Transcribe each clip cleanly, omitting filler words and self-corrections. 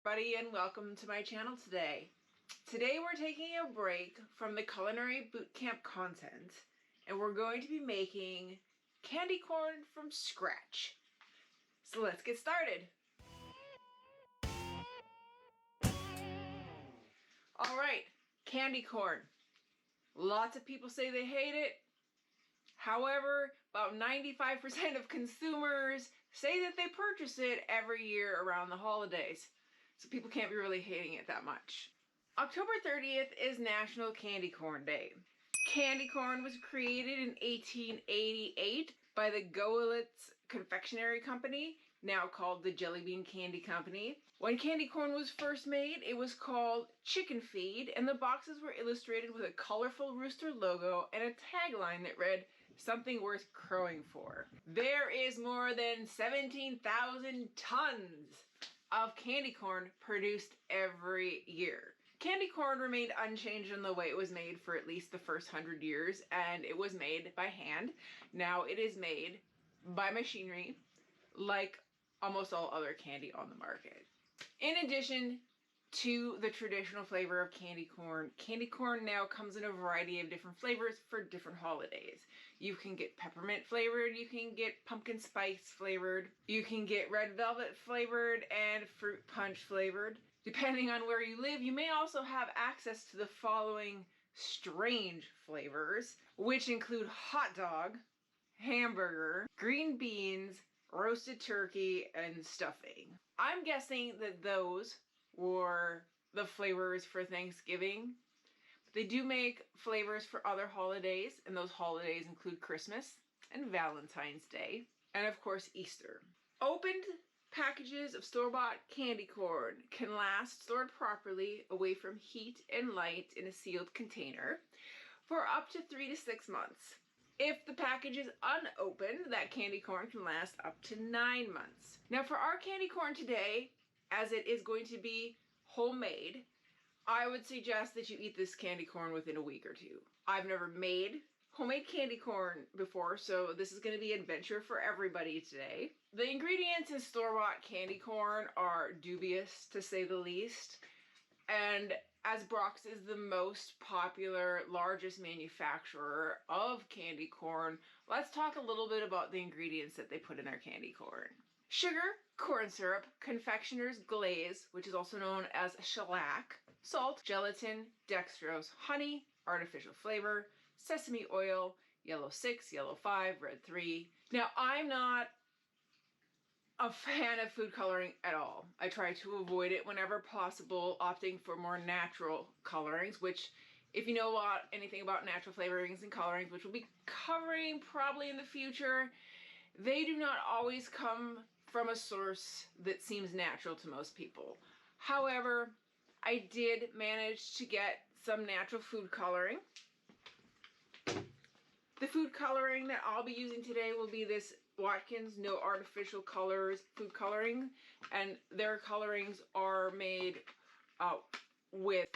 Everybody, and welcome to my channel today. Today we're taking a break from the Culinary Bootcamp content and we're going to be making candy corn from scratch. So let's get started. Alright, candy corn. Lots of people say they hate it. However, about 95% of consumers say that they purchase it every year around the holidays. So people can't be really hating it that much. October 30th is National Candy Corn Day. Candy corn was created in 1888 by the Goelitz Confectionery Company, now called the Jelly Bean Candy Company. When candy corn was first made, it was called chicken feed, and the boxes were illustrated with a colorful rooster logo and a tagline that read, "Something worth crowing for." There is more than 17,000 tons of candy corn produced every year. Candy corn remained unchanged in the way it was made for at least the first 100 years, and it was made by hand. Now it is made by machinery, like almost all other candy on the market. In addition to the traditional flavor of candy corn now comes in a variety of different flavors for different holidays. You can get peppermint flavored, you can get pumpkin spice flavored, you can get red velvet flavored, and fruit punch flavored. Depending on where you live, you may also have access to the following strange flavors, which include hot dog, hamburger, green beans, roasted turkey, and stuffing. I'm guessing that those were the flavors for Thanksgiving. They do make flavors for other holidays, and those holidays include Christmas and Valentine's Day, and of course Easter. Opened packages of store-bought candy corn can last stored properly away from heat and light in a sealed container for up to 3 to 6 months. If the package is unopened, that candy corn can last up to 9 months. Now for our candy corn today, as it is going to be homemade, I would suggest that you eat this candy corn within a week or two. I've never made homemade candy corn before, so this is going to be an adventure for everybody today. The ingredients in store-bought candy corn are dubious, to say the least, and as Brock's is the most popular, largest manufacturer of candy corn, let's talk a little bit about the ingredients that they put in our candy corn. Sugar, corn syrup, confectioner's glaze, which is also known as shellac, salt, gelatin, dextrose, honey, artificial flavor, sesame oil, yellow 6, yellow 5, red 3. Now, I'm not a fan of food coloring at all. I try to avoid it whenever possible, opting for more natural colorings, which, if you know anything about natural flavorings and colorings, which we'll be covering probably in the future, they do not always come from a source that seems natural to most people. However, I did manage to get some natural food coloring. The food coloring that I'll be using today will be this Watkins No Artificial Colors food coloring, and their colorings are made with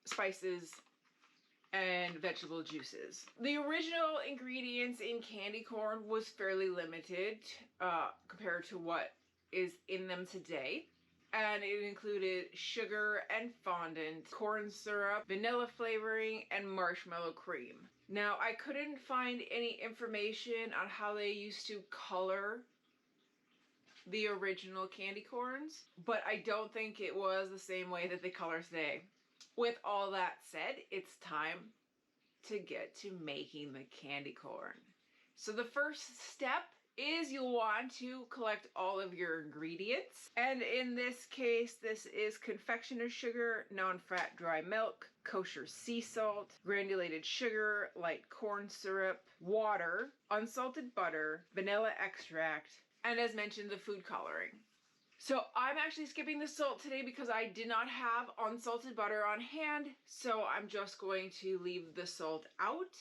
spices and vegetable juices. The original ingredients in candy corn was fairly limited compared to what is in them today. And it included sugar and fondant, corn syrup, vanilla flavoring, and marshmallow cream. Now, I couldn't find any information on how they used to color the original candy corns, but I don't think it was the same way that they color today. With all that said, it's time to get to making the candy corn. So the first step is you'll want to collect all of your ingredients. And in this case, this is confectioner's sugar, non-fat dry milk, kosher sea salt, granulated sugar, light corn syrup, water, unsalted butter, vanilla extract, and as mentioned, the food coloring. So I'm actually skipping the salt today because I did not have unsalted butter on hand, so I'm just going to leave the salt out.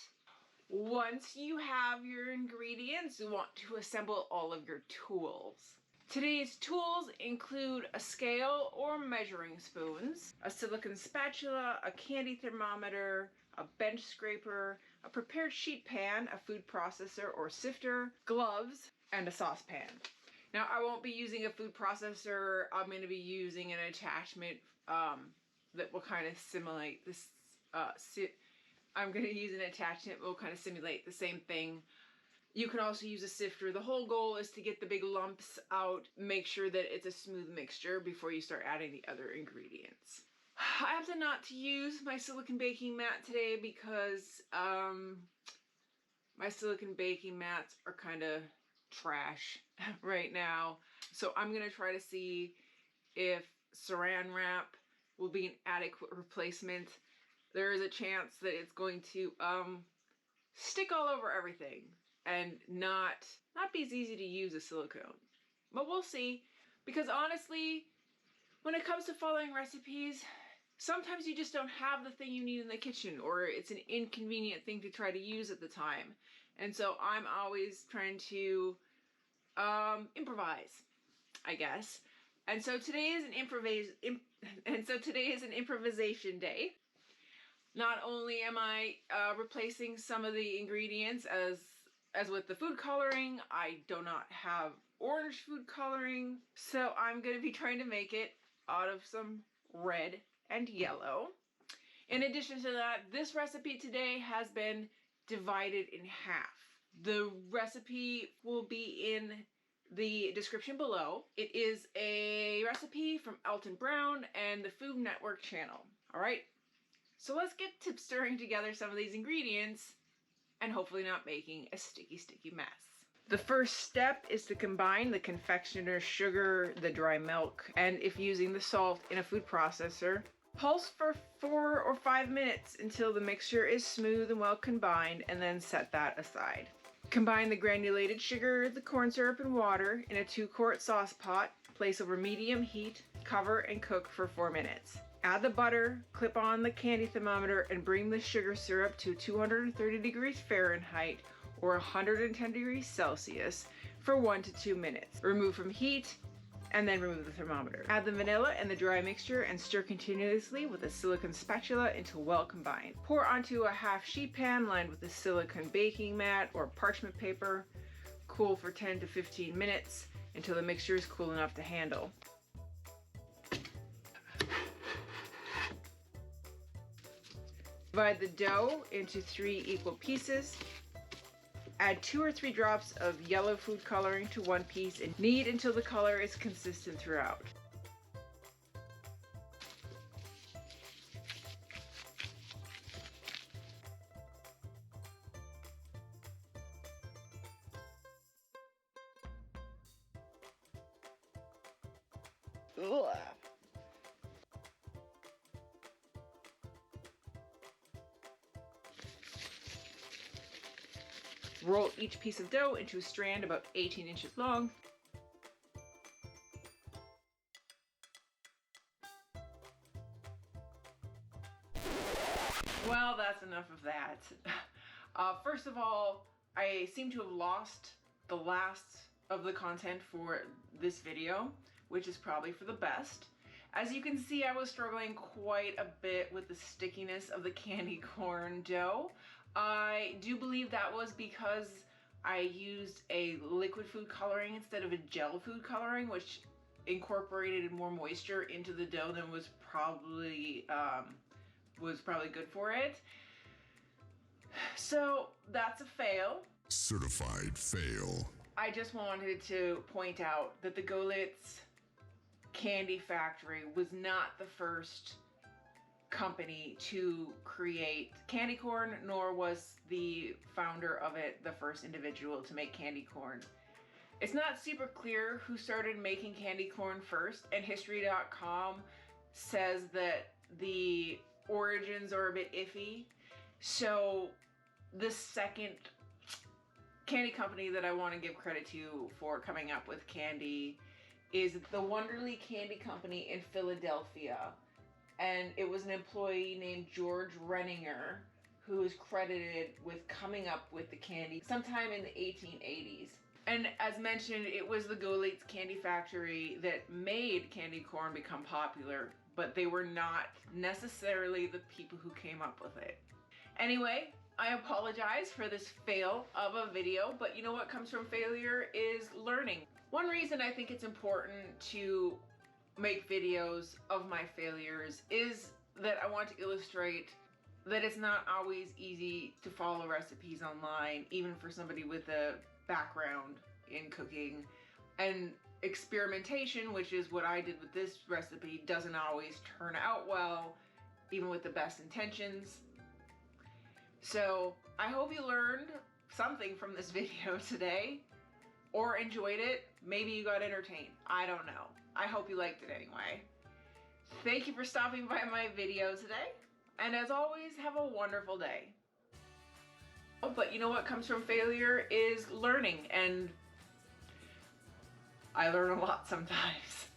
Once you have your ingredients, you want to assemble all of your tools. Today's tools include a scale or measuring spoons, a silicone spatula, a candy thermometer, a bench scraper, a prepared sheet pan, a food processor or sifter, gloves, and a saucepan. Now, I won't be using a food processor. I'm going to be using an attachment that will kind of simulate this. I'm going to use an attachment that will kind of simulate the same thing. You can also use a sifter. The whole goal is to get the big lumps out, make sure that it's a smooth mixture before you start adding the other ingredients. I opted not to use my silicone baking mat today because my silicone baking mats are kind of trash right now. So I'm going to try to see if saran wrap will be an adequate replacement. There is a chance that it's going to stick all over everything and not be as easy to use as silicone. But we'll see, because honestly, when it comes to following recipes, sometimes you just don't have the thing you need in the kitchen, or it's an inconvenient thing to try to use at the time. And so I'm always trying to improvise, I guess. And so today is an improvisation day. Not only am I replacing some of the ingredients as with the food coloring, I do not have orange food coloring, so I'm going to be trying to make it out of some red and yellow. In addition to that, this recipe today has been divided in half. The recipe will be in the description below. It is a recipe from Alton Brown and the Food Network channel. All right, so let's get to stirring together some of these ingredients and hopefully not making a sticky mess. The first step is to combine the confectioner's sugar, the dry milk, and if using the salt in a food processor, pulse for 4 or 5 minutes until the mixture is smooth and well combined, and then set that aside. Combine the granulated sugar, the corn syrup, and water in a 2-quart sauce pot. Place over medium heat, cover, and cook for 4 minutes. Add the butter, clip on the candy thermometer, and bring the sugar syrup to 230 degrees Fahrenheit or 110 degrees Celsius for 1 to 2 minutes. Remove from heat and then remove the thermometer. Add the vanilla and the dry mixture and stir continuously with a silicone spatula until well combined. Pour onto a half sheet pan lined with a silicone baking mat or parchment paper. Cool for 10 to 15 minutes until the mixture is cool enough to handle. Divide the dough into 3 equal pieces. Add 2 or 3 drops of yellow food coloring to one piece and knead until the color is consistent throughout. Ugh. Roll each piece of dough into a strand about 18 inches long. Well, that's enough of that. First of all, I seem to have lost the last of the content for this video, which is probably for the best. As you can see, I was struggling quite a bit with the stickiness of the candy corn dough. I do believe that was because I used a liquid food coloring instead of a gel food coloring, which incorporated more moisture into the dough than was probably good for it. So that's a fail. Certified fail. I just wanted to point out that the Goelitz candy factory was not the first company to create candy corn, nor was the founder of it the first individual to make candy corn. It's not super clear who started making candy corn first, and history.com says that the origins are a bit iffy. So the second candy company that I want to give credit to for coming up with candy is the Wonderly Candy Company in Philadelphia. And it was an employee named George Renninger who is credited with coming up with the candy sometime in the 1880s. And as mentioned, it was the Goelitz candy factory that made candy corn become popular, but they were not necessarily the people who came up with it. Anyway, I apologize for this fail of a video, but you know what comes from failure is learning. One reason I think it's important to make videos of my failures is that I want to illustrate that it's not always easy to follow recipes online, even for somebody with a background in cooking. And experimentation, which is what I did with this recipe, doesn't always turn out well, even with the best intentions. So I hope you learned something from this video today, or enjoyed it. Maybe you got entertained. I don't know. I hope you liked it anyway. Thank you for stopping by my video today. And as always, have a wonderful day. Oh, but you know what comes from failure is learning, and I learn a lot sometimes.